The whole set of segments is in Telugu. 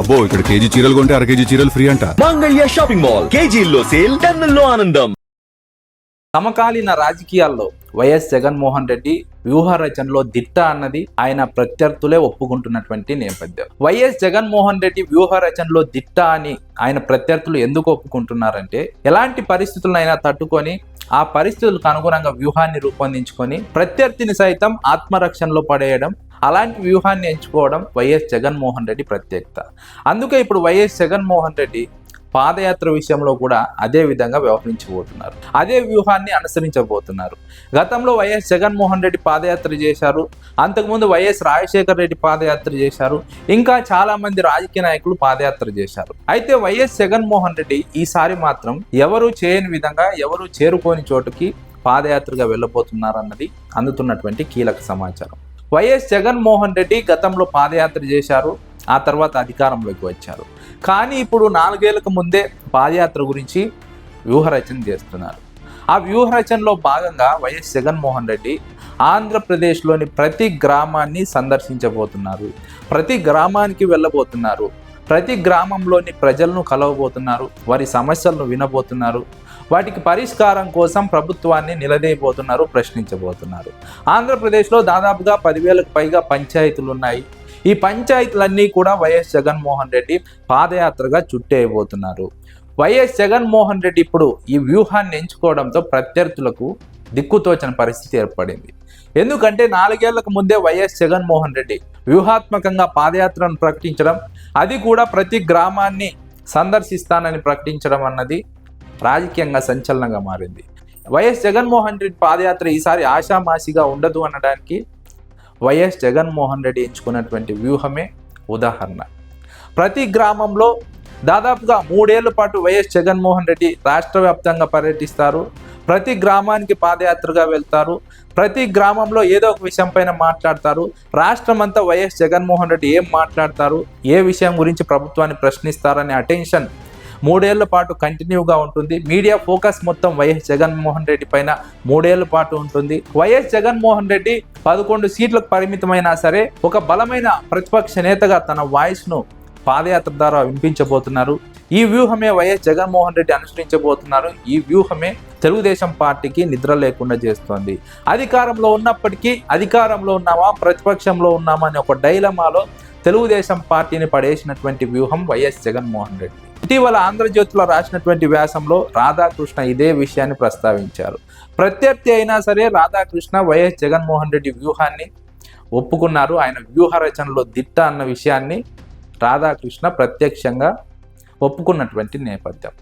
అబ్బో ఇక్కడ కేజీ చీరలు కొంటే అర కేజీ చీరలు ఫ్రీ అంట. మంగళ్య షాపింగ్ మాల్ కేజీల్లో సేల్ టన్నుల్లో ఆనందం. సమకాలీన రాజకీయాల్లో వైఎస్ జగన్మోహన్ రెడ్డి వ్యూహ రచనలో దిట్ట అన్నది ఆయన ప్రత్యర్థులే ఒప్పుకుంటున్నటువంటి నేపథ్యం. వైఎస్ జగన్మోహన్ రెడ్డి వ్యూహ రచనలో దిట్ట అని ఆయన ప్రత్యర్థులు ఎందుకు ఒప్పుకుంటున్నారంటే, ఎలాంటి పరిస్థితులైనా తట్టుకొని ఆ పరిస్థితులకు అనుగుణంగా వ్యూహాన్ని రూపొందించుకొని ప్రత్యర్థిని సైతం ఆత్మరక్షణలో పడేయడం, అలాంటి వ్యూహాన్ని ఎంచుకోవడం వైఎస్ జగన్మోహన్ రెడ్డి ప్రత్యేకత. అందుకే ఇప్పుడు వైఎస్ జగన్మోహన్ రెడ్డి పాదయాత్ర విషయంలో కూడా అదే విధంగా వ్యవహరించబోతున్నారు, అదే వ్యూహాన్ని అనుసరించబోతున్నారు. గతంలో వైఎస్ జగన్మోహన్ రెడ్డి పాదయాత్ర చేశారు, అంతకుముందు వైఎస్ రాజశేఖర రెడ్డి పాదయాత్ర చేశారు, ఇంకా చాలా మంది రాజకీయ నాయకులు పాదయాత్ర చేశారు. అయితే వైఎస్ జగన్మోహన్ రెడ్డి ఈసారి మాత్రం ఎవరు చేయని విధంగా, ఎవరు చేరుకోని చోటుకి పాదయాత్రగా వెళ్ళబోతున్నారన్నది అందుతున్నటువంటి కీలక సమాచారం. వైఎస్ జగన్మోహన్ రెడ్డి గతంలో పాదయాత్ర చేశారు, ఆ తర్వాత అధికారంలోకి వచ్చారు. కానీ ఇప్పుడు 4 ఏళ్లకు ముందే పాదయాత్ర గురించి వ్యూహరచన చేస్తున్నారు. ఆ వ్యూహరచనలో భాగంగా వైఎస్ జగన్మోహన్ రెడ్డి ఆంధ్రప్రదేశ్లోని ప్రతి గ్రామాన్ని సందర్శించబోతున్నారు, ప్రతి గ్రామానికి వెళ్ళబోతున్నారు, ప్రతి గ్రామంలోని ప్రజలను కలవబోతున్నారు, వారి సమస్యలను వినబోతున్నారు, వాటికి పరిష్కారం కోసం ప్రభుత్వాన్ని నిలదీయబోతున్నారు, ప్రశ్నించబోతున్నారు. ఆంధ్రప్రదేశ్లో దాదాపుగా 10,000కు పైగా పంచాయతీలు ఉన్నాయి. ఈ పంచాయతీలన్నీ కూడా వైఎస్ జగన్మోహన్ రెడ్డి పాదయాత్రగా చుట్టేయబోతున్నారు. వైఎస్ జగన్మోహన్ రెడ్డి ఇప్పుడు ఈ వ్యూహాన్ని ఎంచుకోవడంతో ప్రత్యర్థులకు దిక్కుతోచని పరిస్థితి ఏర్పడింది. ఎందుకంటే 4 ఏళ్లకు ముందే వైఎస్ జగన్మోహన్ రెడ్డి వ్యూహాత్మకంగా పాదయాత్రను ప్రకటించడం, అది కూడా ప్రతి గ్రామాన్ని సందర్శిస్తానని ప్రకటించడం అన్నది రాజకీయంగా సంచలనంగా మారింది. వైఎస్ జగన్మోహన్ రెడ్డి పాదయాత్ర ఈసారి ఆషామాషిగా ఉండదు అనడానికి వైఎస్ జగన్మోహన్ రెడ్డి ఎంచుకున్నటువంటి వ్యూహమే ఉదాహరణ. ప్రతి గ్రామంలో దాదాపుగా 3 ఏళ్ల పాటు వైఎస్ జగన్మోహన్ రెడ్డి రాష్ట్ర వ్యాప్తంగా పర్యటిస్తారు, ప్రతి గ్రామానికి పాదయాత్రగా వెళ్తారు, ప్రతి గ్రామంలో ఏదో ఒక విషయం పైన మాట్లాడతారు. రాష్ట్రం అంతా వైఎస్ జగన్మోహన్ రెడ్డి ఏం మాట్లాడతారు, ఏ విషయం గురించి ప్రభుత్వాన్ని ప్రశ్నిస్తారనే అటెన్షన్ 3 ఏళ్ల పాటు కంటిన్యూగా ఉంటుంది. మీడియా ఫోకస్ మొత్తం వైఎస్ జగన్మోహన్ రెడ్డి పైన 3 ఏళ్ల పాటు ఉంటుంది. వైఎస్ జగన్మోహన్ రెడ్డి 11 సీట్లకు పరిమితమైనా సరే ఒక బలమైన ప్రతిపక్ష నేతగా తన వాయిస్ను పాదయాత్ర ద్వారా వినిపించబోతున్నారు. ఈ వ్యూహమే వైఎస్ జగన్మోహన్ రెడ్డి అనుసరించబోతున్నారు. ఈ వ్యూహమే తెలుగుదేశం పార్టీకి నిద్ర లేకుండా చేస్తోంది. అధికారంలో ఉన్నప్పటికీ అధికారంలో ఉన్నామా ప్రతిపక్షంలో ఉన్నామా అనే ఒక డైలమాలో తెలుగుదేశం పార్టీని పడేసినటువంటి వ్యూహం వైఎస్ జగన్మోహన్ రెడ్డి. ఇటీవల ఆంధ్రజ్యోతిలో రాసినటువంటి వ్యాసంలో రాధాకృష్ణ ఇదే విషయాన్ని ప్రస్తావించారు. ప్రత్యర్థి అయినా సరే రాధాకృష్ణ వైఎస్ జగన్మోహన్ రెడ్డి వ్యూహాన్ని ఒప్పుకున్నారు. ఆయన వ్యూహ రచనలో దిట్ట అన్న విషయాన్ని రాధాకృష్ణ ప్రత్యక్షంగా ఒప్పుకున్నటువంటి నేపథ్యం.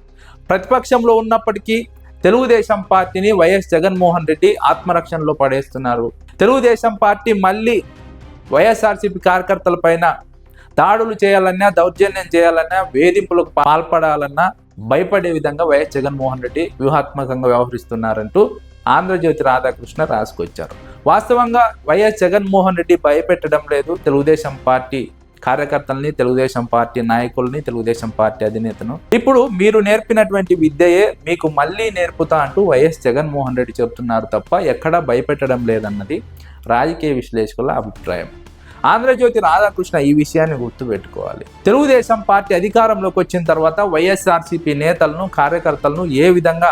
ప్రతిపక్షంలో ఉన్నప్పటికీ తెలుగుదేశం పార్టీని వైఎస్ జగన్మోహన్ రెడ్డి ఆత్మరక్షణలో పడేస్తున్నారు. తెలుగుదేశం పార్టీ మళ్ళీ వైఎస్ఆర్సీపీ కార్యకర్తల పైన దాడులు చేయాలన్నా, దౌర్జన్యం చేయాలన్నా, వేధింపులకు పాల్పడాలన్నా భయపడే విధంగా వైఎస్ జగన్మోహన్ రెడ్డి వ్యూహాత్మకంగా వ్యవహరిస్తున్నారంటూ ఆంధ్రజ్యోతి రాధాకృష్ణ రాసుకొచ్చారు. వాస్తవంగా వైఎస్ జగన్మోహన్ రెడ్డి భయపెట్టడం లేదు తెలుగుదేశం పార్టీ కార్యకర్తల్ని, తెలుగుదేశం పార్టీ నాయకుల్ని, తెలుగుదేశం పార్టీ అధినేతను. ఇప్పుడు మీరు నేర్పినటువంటి విద్యయే మీకు మళ్ళీ నేర్పుతా అంటూ వైఎస్ జగన్మోహన్ రెడ్డి చెబుతున్నారు తప్ప ఎక్కడా భయపెట్టడం లేదన్నది రాజకీయ విశ్లేషకుల అభిప్రాయం. ఆంధ్రజ్యోతి రాధాకృష్ణ ఈ విషయాన్ని గుర్తుపెట్టుకోవాలి. తెలుగుదేశం పార్టీ అధికారంలోకి వచ్చిన తర్వాత వైఎస్ఆర్సీపీ నేతలను, కార్యకర్తలను ఏ విధంగా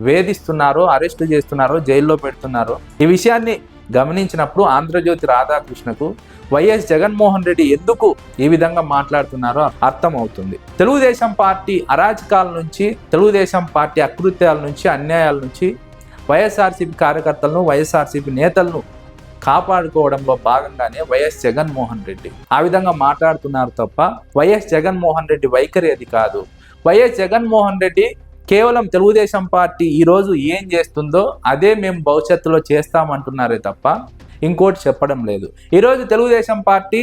వేధిస్తున్నారో, అరెస్టు చేస్తున్నారో, జైల్లో పెడుతున్నారో ఈ విషయాన్ని గమనించినప్పుడు ఆంధ్రజ్యోతి రాధాకృష్ణకు వైఎస్ జగన్మోహన్ రెడ్డి ఎందుకు ఈ విధంగా మాట్లాడుతున్నారో అర్థమవుతుంది. తెలుగుదేశం పార్టీ అరాచకాల నుంచి, తెలుగుదేశం పార్టీ అకృత్యాల నుంచి, అన్యాయాల నుంచి వైఎస్ఆర్సీపీ కార్యకర్తలను, వైఎస్ఆర్సీపీ నేతలను కాపాడుకోవడంలో భాగంగానే వైఎస్ జగన్మోహన్ రెడ్డి ఆ విధంగా మాట్లాడుతున్నారు తప్ప వైఎస్ జగన్మోహన్ రెడ్డి వైఖరి అది కాదు. వైఎస్ జగన్మోహన్ రెడ్డి కేవలం తెలుగుదేశం పార్టీ ఈరోజు ఏం చేస్తుందో అదే మేము భవిష్యత్తులో చేస్తామంటున్నారే తప్ప ఇంకోటి చెప్పడం లేదు. ఈరోజు తెలుగుదేశం పార్టీ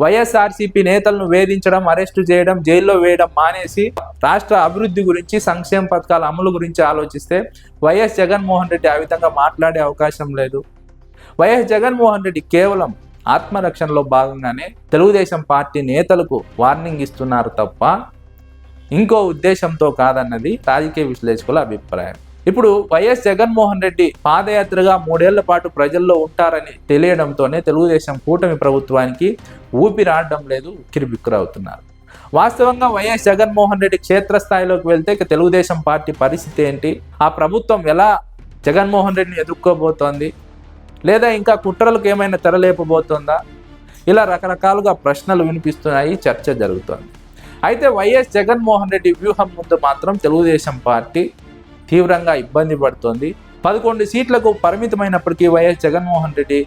వైఎస్ఆర్సీపీ నేతలను వేధించడం, అరెస్టు చేయడం, జైల్లో వేయడం మానేసి రాష్ట్ర అభివృద్ధి గురించి, సంక్షేమ పథకాల అమలు గురించి ఆలోచిస్తే వైఎస్ జగన్మోహన్ రెడ్డి ఆ విధంగా మాట్లాడే అవకాశం లేదు. వైఎస్ జగన్మోహన్ రెడ్డి కేవలం ఆత్మరక్షణలో భాగంగానే తెలుగుదేశం పార్టీ నేతలకు వార్నింగ్ ఇస్తున్నారు తప్ప ఇంకో ఉద్దేశంతో కాదన్నది రాజకీయ విశ్లేషకుల అభిప్రాయం. ఇప్పుడు వైఎస్ జగన్మోహన్ రెడ్డి పాదయాత్రగా 3 ఏళ్ల పాటు ప్రజల్లో ఉంటారని తెలియడంతోనే తెలుగుదేశం కూటమి ప్రభుత్వానికి ఊపిరాడడం లేదు, ఉక్కిరిబిక్కిరవుతున్నారు. వాస్తవంగా వైఎస్ జగన్మోహన్ రెడ్డి క్షేత్రస్థాయిలోకి వెళ్తే ఇక తెలుగుదేశం పార్టీ పరిస్థితి ఏంటి, ఆ ప్రభుత్వం ఎలా జగన్మోహన్ రెడ్డిని ఎదుర్కోబోతోంది, లేదా ఇంకా కుట్రలకు ఏమైనా తెరలేపబోతోందా, ఇలా రకరకాలుగా ప్రశ్నలు వినిపిస్తున్నాయి, చర్చ జరుగుతోంది. అయితే వైఎస్ జగన్మోహన్ రెడ్డి వ్యూహం ముందు మాత్రం తెలుగుదేశం పార్టీ తీవ్రంగా ఇబ్బంది పడుతోంది. 11 సీట్లకు పరిమితమైనప్పటికీ వైఎస్ జగన్మోహన్ రెడ్డి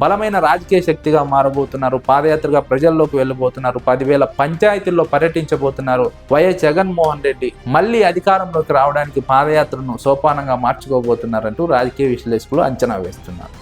బలమైన రాజకీయ శక్తిగా మారబోతున్నారు. పాదయాత్రగా ప్రజల్లోకి వెళ్ళబోతున్నారు. 10,000 పంచాయతీల్లో పర్యటించబోతున్నారు. వైఎస్ జగన్మోహన్ రెడ్డి మళ్ళీ అధికారంలోకి రావడానికి పాదయాత్రను సోపానంగా మార్చుకోబోతున్నారంటూ రాజకీయ విశ్లేషకులు అంచనా వేస్తున్నారు.